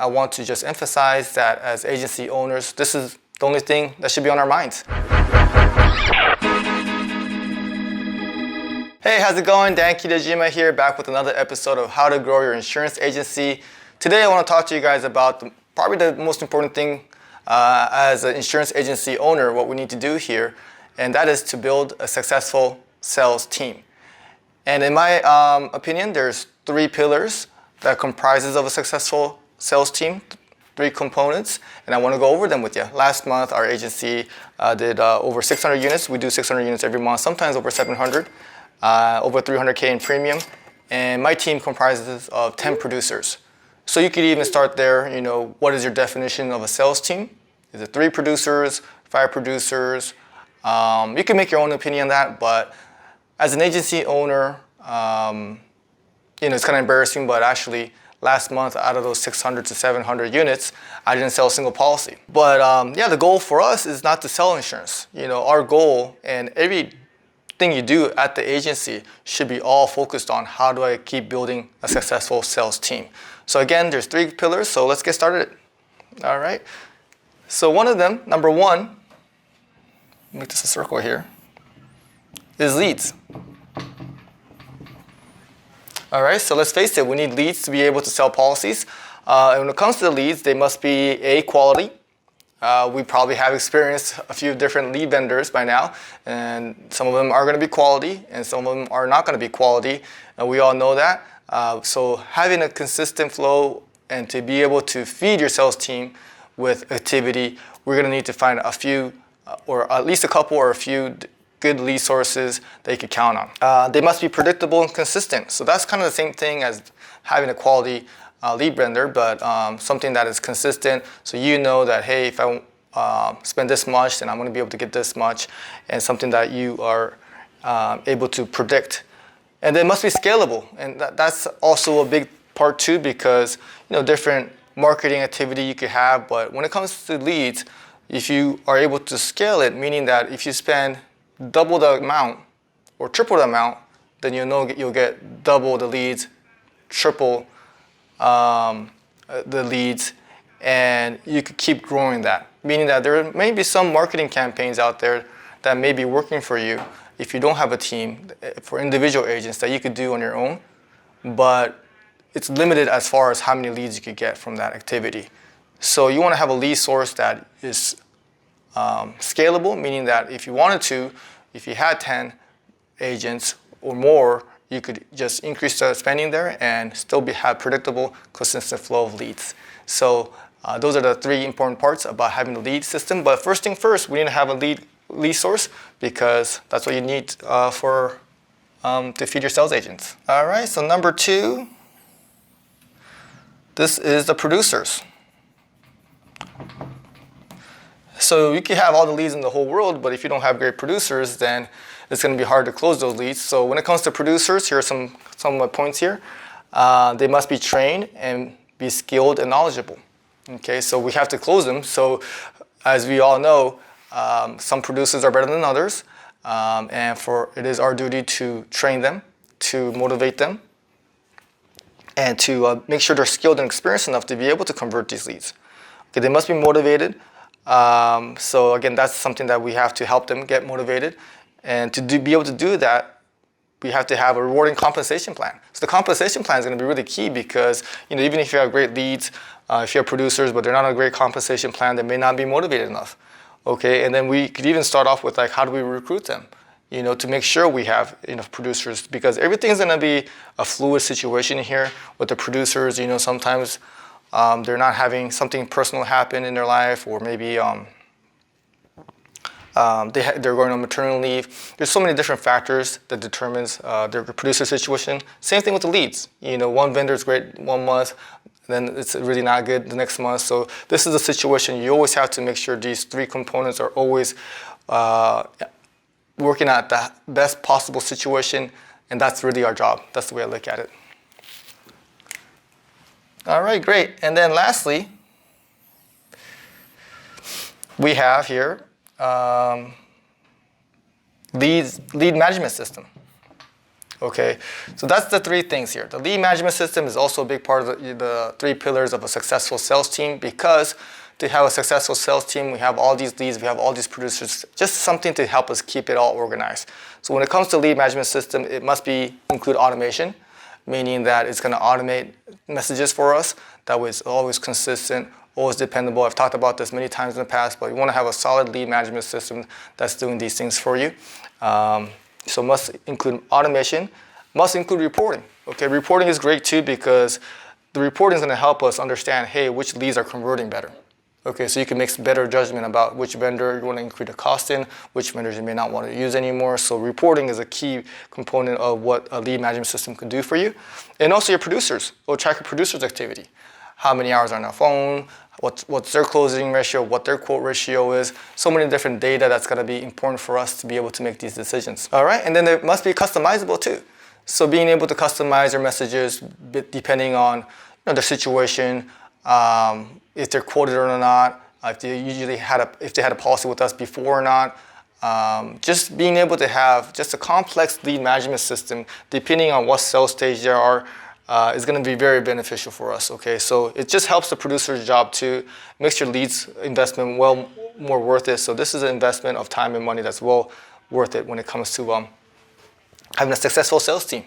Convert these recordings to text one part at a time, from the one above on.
I want to just emphasize that as agency owners, this is the only thing that should be on our minds. Hey, how's it going? Dan Kitajima here, back with another episode of How to Grow Your Insurance Agency. Today I want to talk to you guys about probably the most important thing as an insurance agency owner, what we need to do here, and that is to build a successful sales team. And in my opinion, there's 3 pillars that comprises of a successful sales team, 3 components, and I want to go over them with you. Last month, our agency did over 600 units. We do 600 units every month, sometimes over 700, over 300K in premium. And my team comprises of 10 producers. So you could even start there, what is your definition of a sales team? Is it 3 producers, 5 producers? You can make your own opinion on that, but as an agency owner, it's kind of embarrassing, but actually last month out of those 600 to 700 units, I didn't sell a single policy. But the goal for us is not to sell insurance. Our goal and everything you do at the agency should be all focused on how do I keep building a successful sales team. So again, there's 3 pillars, so let's get started. All right. So one of them, number 1, make this a circle here, is leads. All right, so let's face it, we need leads to be able to sell policies. And when it comes to the leads, they must be quality. We probably have experienced a few different lead vendors by now, and some of them are going to be quality, and some of them are not going to be quality, and we all know that. So having a consistent flow and to be able to feed your sales team with activity, we're going to need to find a few, or at least a couple or a few good lead sources that you can count on. They must be predictable and consistent. So that's kind of the same thing as having a quality lead vendor, but something that is consistent. So you know that, hey, if I spend this much, then I'm going to be able to get this much, and something that you are able to predict. And they must be scalable, and that's also a big part too, because different marketing activity you could have, but when it comes to leads, if you are able to scale it, meaning that if you spend double the amount or triple the amount, then you'll get double the leads, triple the leads, and you could keep growing that. Meaning that there may be some marketing campaigns out there that may be working for you if you don't have a team, for individual agents, that you could do on your own, but it's limited as far as how many leads you could get from that activity. So you want to have a lead source that is scalable, meaning that if you wanted to, if you had 10 agents or more, you could just increase the spending there and still have predictable, consistent flow of leads. So those are the 3 important parts about having a lead system. But first thing first, we need to have a lead source, because that's what you need to feed your sales agents. All right, so number 2, this is the producers. So you can have all the leads in the whole world, but if you don't have great producers, then it's going to be hard to close those leads. So when it comes to producers, here are some of my points here. They must be trained and be skilled and knowledgeable. Okay, so we have to close them. So as we all know, some producers are better than others, and it is our duty to train them, to motivate them, and to make sure they're skilled and experienced enough to be able to convert these leads. Okay, they must be motivated. So again, that's something that we have to help them get motivated. And to be able to do that, we have to have a rewarding compensation plan. So the compensation plan is going to be really key, because even if you have great leads, if you have producers, but they're not on a great compensation plan, they may not be motivated enough. Okay, and then we could even start off with how do we recruit them? To make sure we have enough producers, because everything's going to be a fluid situation here with the producers. Sometimes they're not having something personal happen in their life, or maybe they're going on maternity leave. There's so many different factors that determines their producer situation. Same thing with the leads. One vendor is great 1 month, then it's really not good the next month. So this is a situation you always have to make sure these 3 components are always working at the best possible situation, and that's really our job. That's the way I look at it. All right, great. And then lastly, we have here lead management system. Okay, so that's the three things here. The lead management system is also a big part of the three pillars of a successful sales team, because to have a successful sales team, we have all these leads, we have all these producers, just something to help us keep it all organized. So when it comes to lead management system, it must include automation, meaning that it's going to automate messages for us. That way it's always consistent, always dependable. I've talked about this many times in the past, but you want to have a solid lead management system that's doing these things for you. So must include automation, must include reporting. Okay, reporting is great too, because the reporting is going to help us understand, hey, which leads are converting better. Okay, so you can make better judgment about which vendor you want to increase the cost in, which vendors you may not want to use anymore. So reporting is a key component of what a lead management system can do for you. And also your producers, or track your producers' activity. How many hours are on the phone, what's their closing ratio, what their quote ratio is. So many different data that's going to be important for us to be able to make these decisions. All right, and then it must be customizable too. So being able to customize your messages depending on the situation, if they're quoted or not, if they had a policy with us before or not. Just being able to have just a complex lead management system, depending on what sales stage they are, is going to be very beneficial for us. Okay, so it just helps the producer's job too, makes your leads investment well more worth it. So this is an investment of time and money that's well worth it when it comes to having a successful sales team.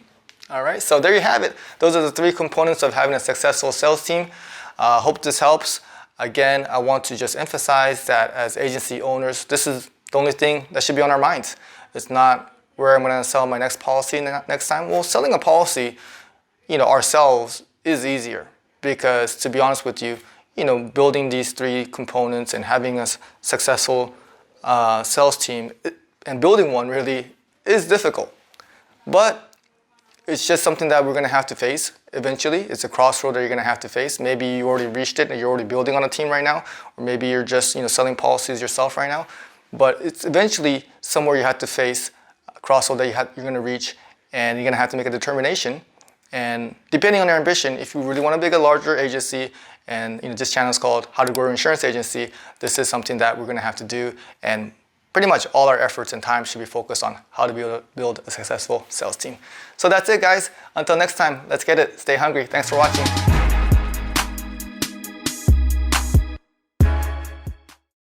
All right, so there you have it. Those are the three components of having a successful sales team. Hope this helps. Again, I want to just emphasize that as agency owners, this is the only thing that should be on our minds. It's not where I'm going to sell my next policy next time. Well, selling a policy, ourselves is easier, because to be honest with you, building these three components and having a successful sales team and building one really is difficult. But it's just something that we're going to have to face eventually. It's a crossroad that you're going to have to face. Maybe you already reached it and you're already building on a team right now, or maybe you're just selling policies yourself right now. But it's eventually somewhere you have to face a crossroad that you're going to reach, and you're going to have to make a determination. And depending on your ambition, if you really want to be a larger agency, and this channel is called How to Grow Your Insurance Agency, this is something that we're going to have to do. And pretty much all our efforts and time should be focused on how to be able to build a successful sales team. So that's it, guys. Until next time, let's get it. Stay hungry. Thanks for watching.